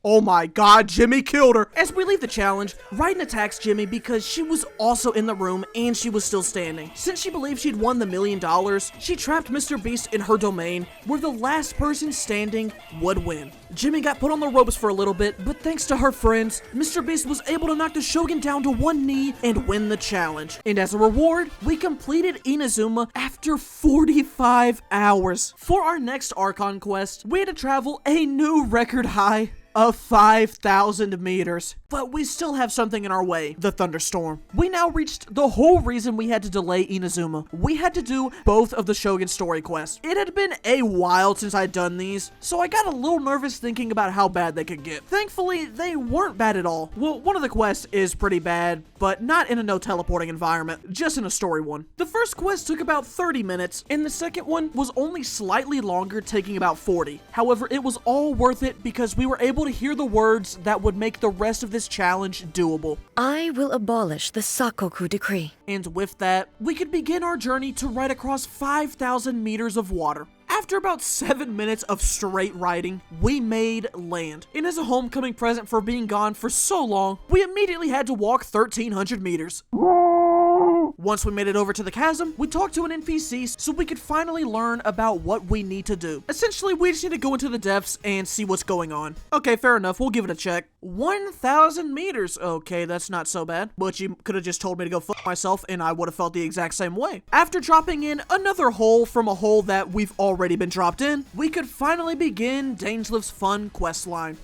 S1: Oh my god, Jimmy killed her. As we leave the challenge, Raiden attacks Jimmy because she was also in the room and she was still standing. Since she believed she'd won the $1 million, she trapped Mr. Beast in her domain where the last person standing would win. Jimmy got put on the ropes for a little bit, but thanks to her friends, Mr. Beast was able to knock the Shogun down to one knee and win the challenge. And as a reward, we completed Inazuma after 45 hours. For our next Archon quest, we had to travel a new record high of 5,000 meters. But we still have something in our way, the thunderstorm. We now reached the whole reason we had to delay Inazuma. We had to do both of the Shogun story quests. It had been a while since I'd done these, so I got a little nervous thinking about how bad they could get. Thankfully, they weren't bad at all. Well, one of the quests is pretty bad, but not in a no teleporting environment, just in a story one. The first quest took about 30 minutes, and the second one was only slightly longer, taking about 40. However, it was all worth it because we were able to hear the words that would make the rest of this challenge doable.
S10: I will abolish the Sakoku decree.
S1: And with that, we could begin our journey to ride across 5,000 meters of water. After about 7 minutes of straight riding, we made land. And as a homecoming present for being gone for so long, we immediately had to walk 1,300 meters. Once we made it over to the chasm, we talked to an NPC so we could finally learn about what we need to do. Essentially, we just need to go into the depths and see what's going on. Okay, fair enough, we'll give it a check. 1,000 meters. Okay, that's not so bad. But you could have just told me to go fuck myself and I would have felt the exact same way. After dropping in another hole from a hole that we've already been dropped in, we could finally begin Dangelif's fun quest line.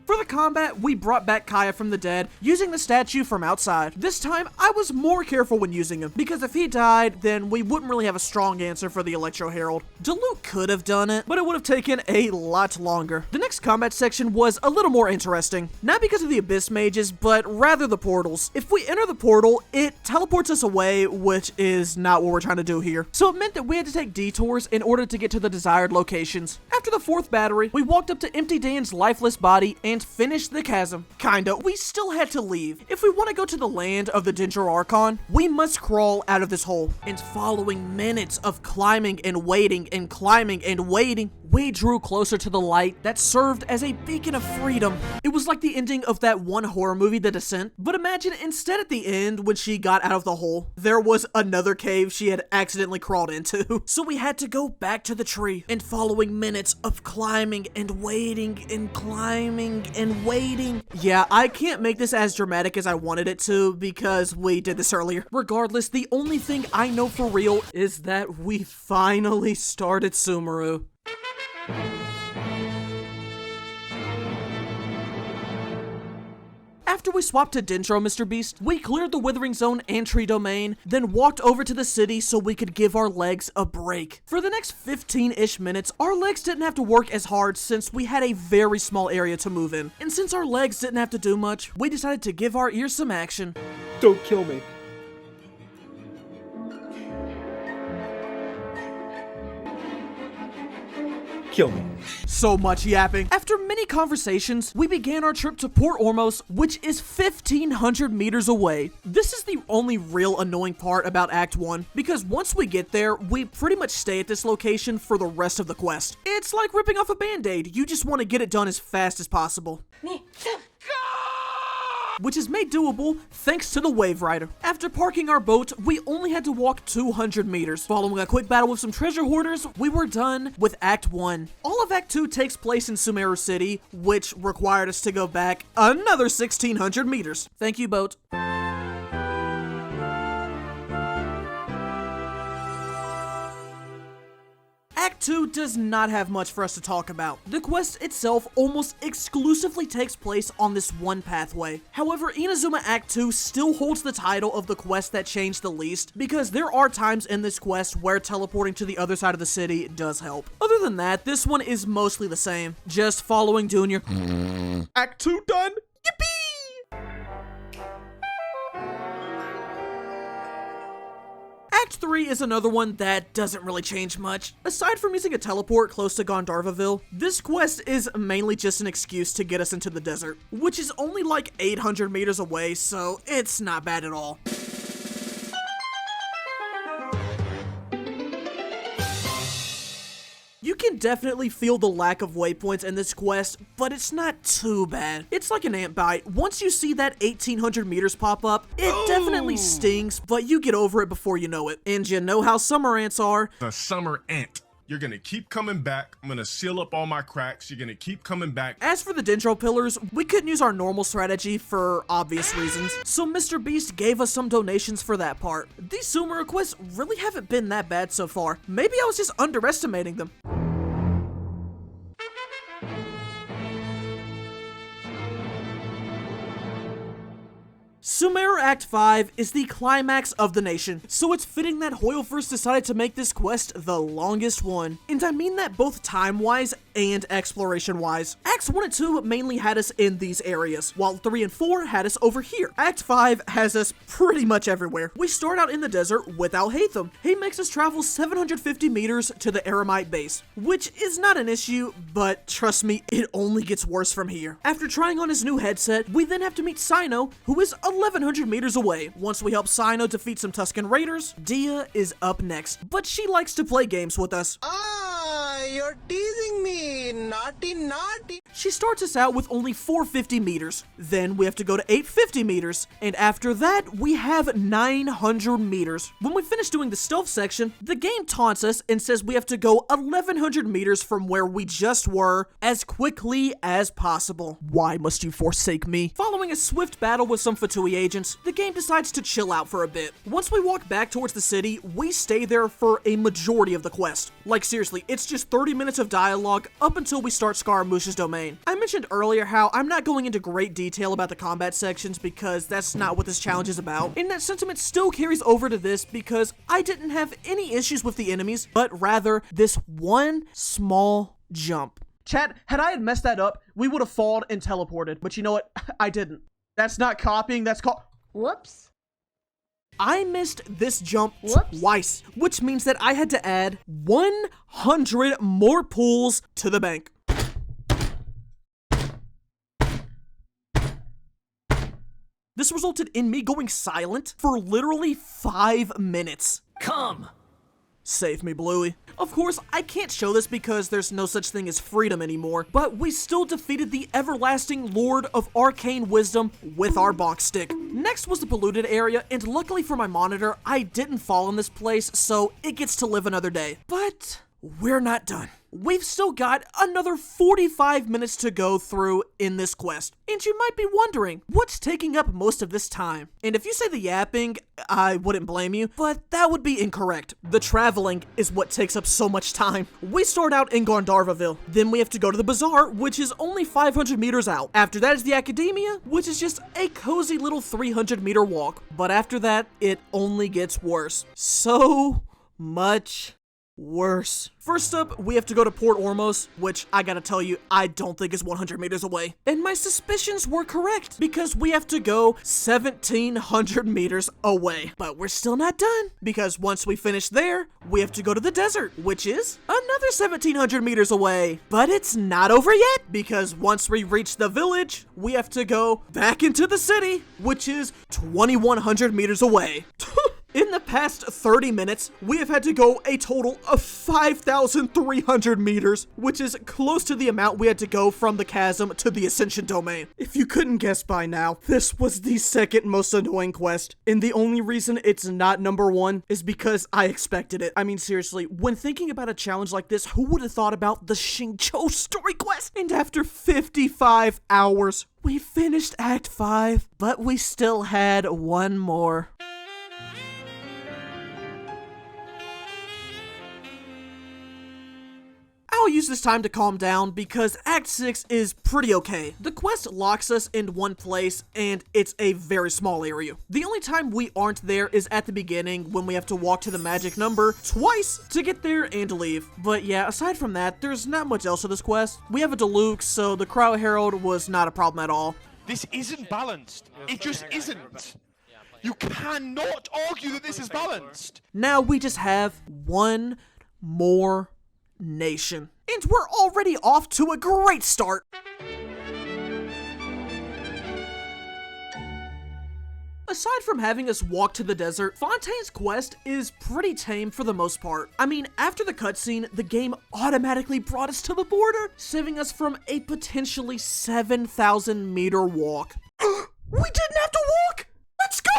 S1: For the combat, we brought back Kaya from the dead, using the statue from outside. This time, I was more careful when using him, because if he died, then we wouldn't really have a strong answer for the Electro Herald. Diluc could have done it, but it would have taken a lot longer. The next combat section was a little more interesting, not because of the Abyss Mages, but rather the portals. If we enter the portal, it teleports us away, which is not what we're trying to do here. So it meant that we had to take detours in order to get to the desired locations. After the 4th battery, we walked up to Empty Dan's lifeless body and finished the chasm. Kinda. We still had to leave. If we want to go to the land of the Dendro Archon, we must crawl out of this hole. And following minutes of climbing and waiting and climbing and waiting, we drew closer to the light that served as a beacon of freedom. It was like the ending of that one horror movie, The Descent. But imagine instead at the end, when she got out of the hole, there was another cave she had accidentally crawled into. So we had to go back to the tree. And following minutes of climbing and waiting and climbing and waiting. Yeah, I can't make this as dramatic as I wanted it to because we did this earlier. Regardless, the only thing I know for real is that we finally started Sumeru. After we swapped to Dendro, Mr. Beast, we cleared the Withering Zone and Tree Domain, then walked over to the city so we could give our legs a break. For the next 15-ish minutes, our legs didn't have to work as hard since we had a very small area to move in. And since our legs didn't have to do much, we decided to give our ears some action.
S3: Don't kill me. Kill me.
S1: So much yapping. After many conversations, we began our trip to Port Ormos, which is 1,500 meters away. This is the only real annoying part about Act 1, because once we get there, we pretty much stay at this location for the rest of the quest. It's like ripping off a band-aid. You just want to get it done as fast as possible. Which is made doable thanks to the Wave Rider. After parking our boat, we only had to walk 200 meters. Following a quick battle with some treasure hoarders, we were done with Act 1. All of Act 2 takes place in Sumeru City, which required us to go back another 1,600 meters. Thank you, boat. Act 2 does not have much for us to talk about. The quest itself almost exclusively takes place on this one pathway. However, Inazuma Act 2 still holds the title of the quest that changed the least, because there are times in this quest where teleporting to the other side of the city does help. Other than that, this one is mostly the same. Just following Junior. Act 2 done? Yippee! Act 3 is another one that doesn't really change much. Aside from using a teleport close to Gandharvaville, this quest is mainly just an excuse to get us into the desert, which is only like 800 meters away, so it's not bad at all. You can definitely feel the lack of waypoints in this quest, but it's not too bad. It's like an ant bite. Once you see that 1,800 meters pop up, it definitely stings, but you get over it before you know it. And you know how summer ants are.
S11: The summer ant. You're gonna keep coming back. I'm gonna seal up all my cracks. You're gonna keep coming back.
S1: As for the Dendro pillars, we couldn't use our normal strategy for obvious reasons, so Mr. Beast gave us some donations for that part. These Sumeru quests really haven't been that bad so far. Maybe I was just underestimating them. Sumeru Act 5 is the climax of the nation, so it's fitting that Hoyle first decided to make this quest the longest one. And I mean that both time-wise and exploration-wise. Acts 1 and 2 mainly had us in these areas, while 3 and 4 had us over here. Act 5 has us pretty much everywhere. We start out in the desert with Alhaitham. He makes us travel 750 meters to the Eremite base, which is not an issue, but trust me, it only gets worse from here. After trying on his new headset, we then have to meet Cyno, who is 1,100 meters away. Once we help Cyno defeat some Tuscan raiders, Dia is up next, but she likes to play games with us.
S12: I
S3: You're teasing me. Naughty, naughty.
S1: She starts us out with only 450 meters. Then we have to go to 850 meters. And after that, we have 900 meters. When we finish doing the stealth section, the game taunts us and says we have to go 1100 meters from where we just were as quickly as possible. Why must you forsake me? Following a swift battle with some Fatui agents, the game decides to chill out for a bit. Once we walk back towards the city, we stay there for a majority of the quest. Like seriously, it's just 30 minutes of dialogue up until we start Scaramouche's domain. I mentioned earlier how I'm not going into great detail about the combat sections because that's not what this challenge is about, and that sentiment still carries over to this because I didn't have any issues with the enemies, but rather this one small jump. Chat, had I messed that up, we would have fallen and teleported, but you know what? I didn't. That's not copying, that's
S12: Whoops.
S1: I missed this jump twice, which means that I had to add 100 more pulls to the bank. This resulted in me going silent for literally 5 minutes.
S9: Come!
S1: Save me, Bluey. Of course, I can't show this because there's no such thing as freedom anymore, but we still defeated the everlasting Lord of Arcane Wisdom with our box stick. Next was the polluted area, and luckily for my monitor, I didn't fall in this place, so it gets to live another day. But we're not done. We've still got another 45 minutes to go through in this quest. And you might be wondering, what's taking up most of this time? And if you say the yapping, I wouldn't blame you, but that would be incorrect. The traveling is what takes up so much time. We start out in Gandharvaville, then we have to go to the bazaar, which is only 500 meters out. After that is the academia, which is just a cozy little 300-meter walk. But after that, it only gets worse. So much worse. First up, we have to go to Port Ormos, which I gotta tell you, I don't think is 100 meters away. And my suspicions were correct, because we have to go 1700 meters away. But we're still not done, because once we finish there, we have to go to the desert, which is another 1700 meters away. But it's not over yet, because once we reach the village, we have to go back into the city, which is 2100 meters away. In the past 30 minutes, we have had to go a total of 5,300 meters, which is close to the amount we had to go from the chasm to the Ascension domain. If you couldn't guess by now, this was the second most annoying quest, and the only reason it's not number one is because I expected it. I mean, seriously, when thinking about a challenge like this, who would have thought about the Xingqiu story quest? And after 55 hours, we finished Act 5, but we still had one more. I'll use this time to calm down because Act 6 is pretty okay. The quest locks us in one place and it's a very small area. The only time we aren't there is at the beginning when we have to walk to the magic number twice to get there and leave. But yeah, aside from that, there's not much else to this quest. We have a Deluxe, so the Crow Herald was not a problem at all.
S13: This isn't balanced. It just isn't. You cannot argue that this is balanced.
S1: Now we just have one more nation. And we're already off to a great start. Aside from having us walk to the desert, Fontaine's quest is pretty tame for the most part. I mean, after the cutscene, the game automatically brought us to the border, saving us from a potentially 7,000 meter walk. We didn't have to walk! Let's go!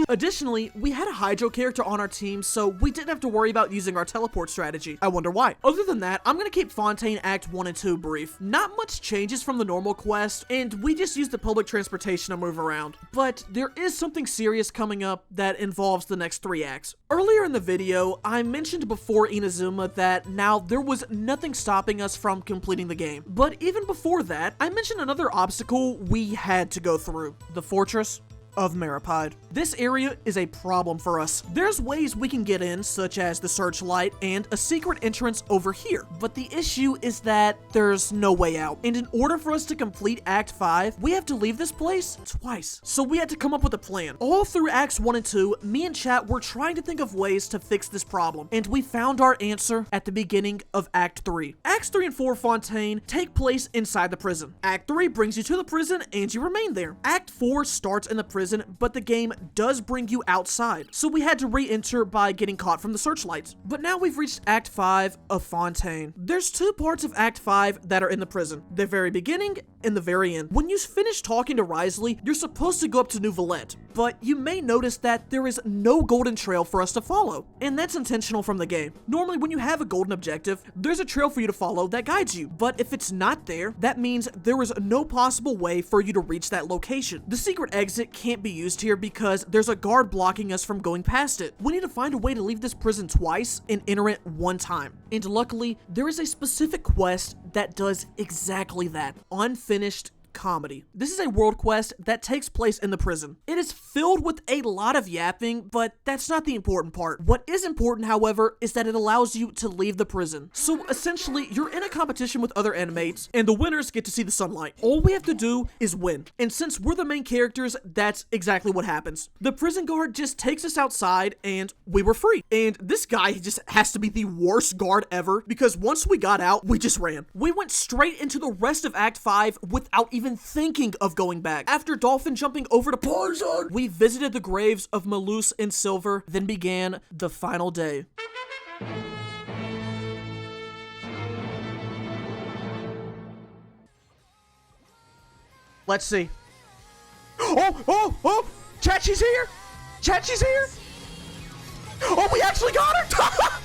S1: Additionally, we had a Hydro character on our team, so we didn't have to worry about using our teleport strategy. I wonder why. Other than that, I'm gonna keep Fontaine Act 1 and 2 brief. Not much changes from the normal quest, and we just use the public transportation to move around. But there is something serious coming up that involves the next 3 acts. Earlier in the video, I mentioned before Inazuma that now there was nothing stopping us from completing the game. But even before that, I mentioned another obstacle we had to go through. The Fortress of Maripide. This area is a problem for us. There's ways we can get in, such as the searchlight and a secret entrance over here, but the issue is that there's no way out. And in order for us to complete Act 5, we have to leave this place twice. So we had to come up with a plan. All through Acts 1 and 2, me and chat were trying to think of ways to fix this problem, and we found our answer at the beginning of Act 3. Acts 3 and 4 Fontaine take place inside the prison. Act 3 brings you to the prison and you remain there. Act 4 starts in the prison prison, but the game does bring you outside, so we had to re-enter by getting caught from the searchlights. But now we've reached Act 5 of Fontaine. There's two parts of Act 5 that are in the prison, the very beginning and the very end. When you finish talking to Risley, you're supposed to go up to New Villette, but you may notice that there is no golden trail for us to follow, and that's intentional from the game. Normally when you have a golden objective, there's a trail for you to follow that guides you, but if it's not there, that means there is no possible way for you to reach that location. The secret exit can't be used here because there's a guard blocking us from going past it. We need to find a way to leave this prison twice and enter it one time. And luckily, there is a specific quest that does exactly that. Unfinished comedy. This is a world quest that takes place in the prison. It is filled with a lot of yapping, but that's not the important part. What is important, however, is that it allows you to leave the prison. So essentially, you're in a competition with other inmates, and the winners get to see the sunlight. All we have to do is win. And since we're the main characters, that's exactly what happens. The prison guard just takes us outside, and we were free. And this guy just has to be the worst guard ever, because once we got out, we just ran. We went straight into the rest of Act 5 without even thinking of going back. After dolphin jumping over to Poison, we visited the graves of Malus and Silver, then began the final day. Let's see. Oh! Chachi's here! Chachi's here! Oh, we actually got her!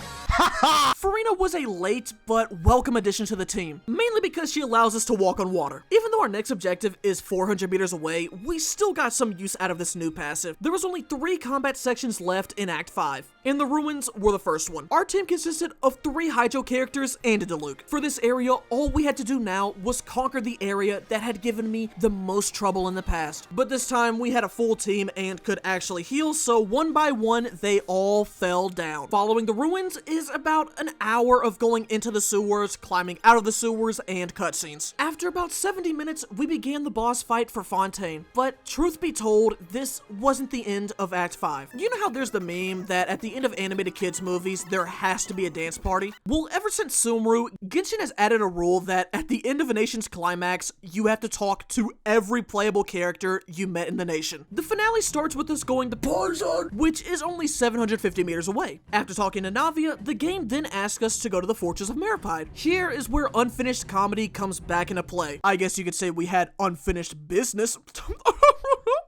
S1: Farina was a late but welcome addition to the team, mainly because she allows us to walk on water. Even though our next objective is 400 meters away, we still got some use out of this new passive. There was only 3 combat sections left in Act 5, and the ruins were the first one. Our team consisted of 3 Hydro characters and a Diluc. For this area, all we had to do now was conquer the area that had given me the most trouble in the past. But this time, we had a full team and could actually heal, so one by one, they all fell down. Following the ruins is about an hour of going into the sewers, climbing out of the sewers, and cutscenes. After about 70 minutes, we began the boss fight for Fontaine, but truth be told, this wasn't the end of Act 5. You know how there's the meme that at the end of animated kids movies, there has to be a dance party? Well, ever since Sumeru, Genshin has added a rule that at the end of a nation's climax, you have to talk to every playable character you met in the nation. The finale starts with us going to Poison, which is only 750 meters away. After talking to Navia, the game then asks us to go to the Fortress of Meripide. Here is where unfinished comedy comes back into play. I guess you could say we had unfinished business.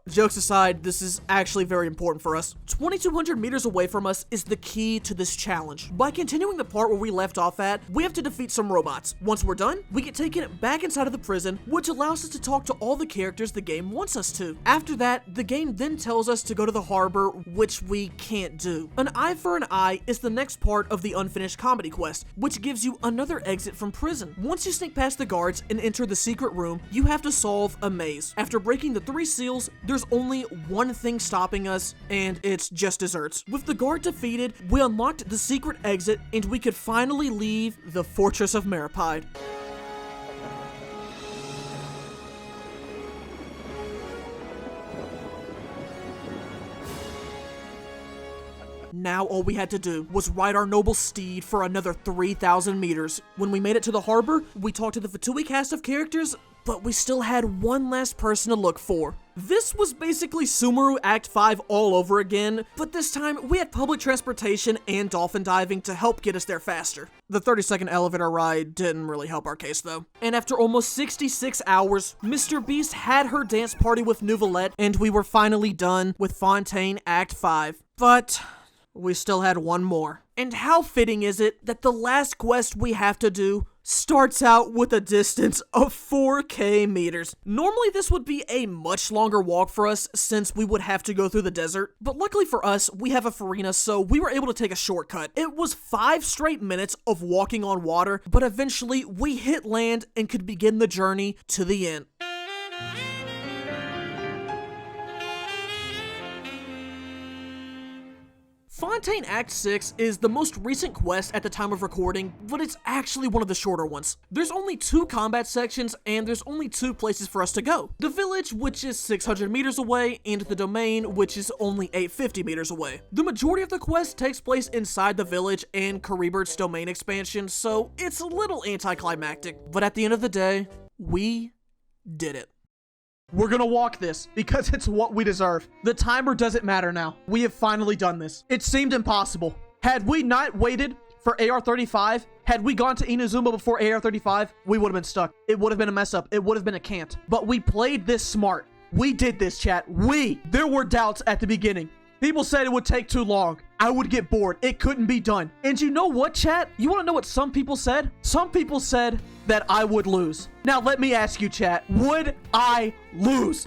S1: Jokes aside, this is actually very important for us. 2,200 meters away from us is the key to this challenge. By continuing the part where we left off at, we have to defeat some robots. Once we're done, we get taken back inside of the prison, which allows us to talk to all the characters the game wants us to. After that, the game then tells us to go to the harbor, which we can't do. An eye for an eye is the next part of the unfinished comedy quest, which gives you another exit from prison. Once you sneak past the guards and enter the secret room, you have to solve a maze. After breaking the 3 seals, there's only one thing stopping us, and it's just desserts. With the guard defeated, we unlocked the secret exit, and we could finally leave the Fortress of Meripide. Now all we had to do was ride our noble steed for another 3,000 meters. When we made it to the harbor, we talked to the Fatui cast of characters, but we still had one last person to look for. This was basically Sumeru Act 5 all over again, but this time we had public transportation and dolphin diving to help get us there faster. The 30-second elevator ride didn't really help our case though. And after almost 66 hours, Mr. Beast had her dance party with Nouvellette, and we were finally done with Fontaine Act 5. But we still had one more. And how fitting is it that the last quest we have to do starts out with a distance of 4K meters. Normally this would be a much longer walk for us since we would have to go through the desert, but luckily for us, we have a Farina, so we were able to take a shortcut. It was 5 straight minutes of walking on water, but eventually we hit land and could begin the journey to the end. Fontaine Act 6 is the most recent quest at the time of recording, but it's actually one of the shorter ones. There's only 2 combat sections, and there's only 2 places for us to go. The village, which is 600 meters away, and the domain, which is only 850 meters away. The majority of the quest takes place inside the village and Karibert's domain expansion, so it's a little anticlimactic. But at the end of the day, we did it. We're gonna walk this because it's what we deserve. The timer doesn't matter now. We have finally done this. It seemed impossible. Had we not waited for AR-35, had we gone to Inazuma before AR-35, we would have been stuck. It would have been a mess up. It would have been a can't. But we played this smart. We did this, chat. There were doubts at the beginning. People said it would take too long. I would get bored. It couldn't be done. And you know what, chat? You want to know what some people said? Some people said that I would lose. Now, let me ask you, chat. Would I lose?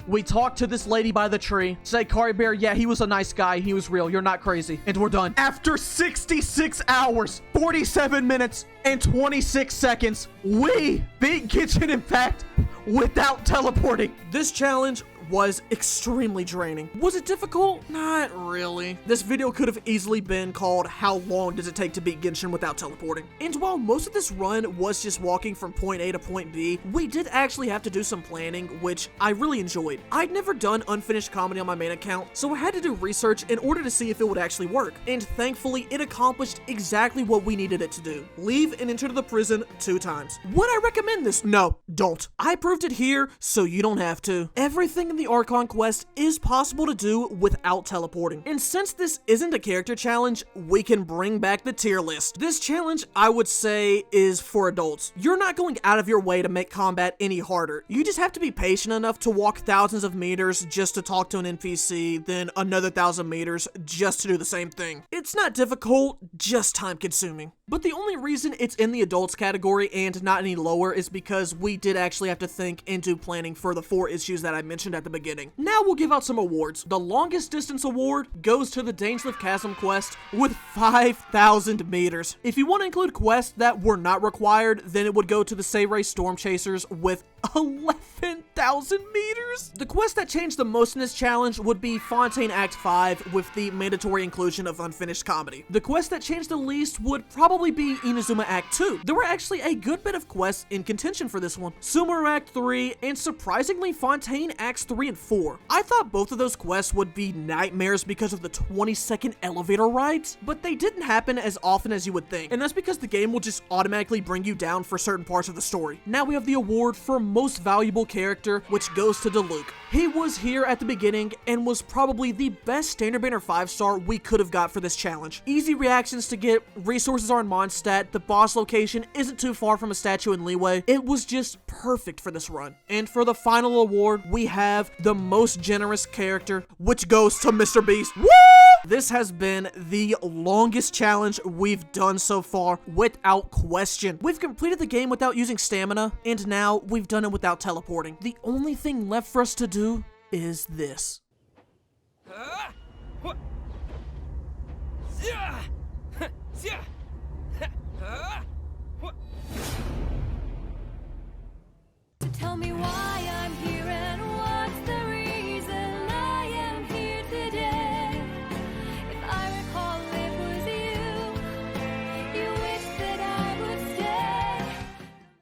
S1: We talked to this lady by the tree. Say, Kari Bear, yeah, he was a nice guy. He was real. You're not crazy. And we're done. After 66 hours, 47 minutes, and 26 seconds, we beat Genshin Impact without teleporting. This challenge was extremely draining. Was it difficult? Not really. This video could have easily been called How Long Does It Take to Beat Genshin Without Teleporting? And while most of this run was just walking from point A to point B, we did actually have to do some planning, which I really enjoyed. I'd never done unfinished comedy on my main account, so I had to do research in order to see if it would actually work. And thankfully, it accomplished exactly what we needed it to do. Leave and enter the prison 2 times. Would I recommend this? No, don't. I proved it here, so you don't have to. Everything in the Archon quest is possible to do without teleporting. And since this isn't a character challenge, we can bring back the tier list. This challenge, I would say, is for adults. You're not going out of your way to make combat any harder. You just have to be patient enough to walk thousands of meters just to talk to an NPC, then another 1,000 meters just to do the same thing. It's not difficult, just time consuming. But the only reason it's in the adults category and not any lower is because we did actually have to think into planning for the 4 issues that I mentioned at the beginning. Now we'll give out some awards. The longest distance award goes to the Dainsleif Chasm quest with 5,000 meters. If you want to include quests that were not required, then it would go to the Seirei Storm Chasers with 11,000 meters. The quest that changed the most in this challenge would be Fontaine Act 5 with the mandatory inclusion of unfinished comedy. The quest that changed the least would probably be Inazuma Act 2. There were actually a good bit of quests in contention for this one. Sumeru Act 3 and surprisingly Fontaine Acts 3 and 4. I thought both of those quests would be nightmares because of the 20-second elevator rides, but they didn't happen as often as you would think, and that's because the game will just automatically bring you down for certain parts of the story. Now we have the award for most valuable character, which goes to Diluc. He was here at the beginning and was probably the best standard banner 5-star we could have got for this challenge. Easy reactions to get, resources are in Mondstadt, the boss location isn't too far from a statue in Leeway. It was just perfect for this run. And for the final award, we have the most generous character, which goes to Mr. Beast. Woo! This has been the longest challenge we've done so far, without question. We've completed the game without using stamina, and now we've done it without teleporting. The only thing left for us to do is this.
S10: Tell me why.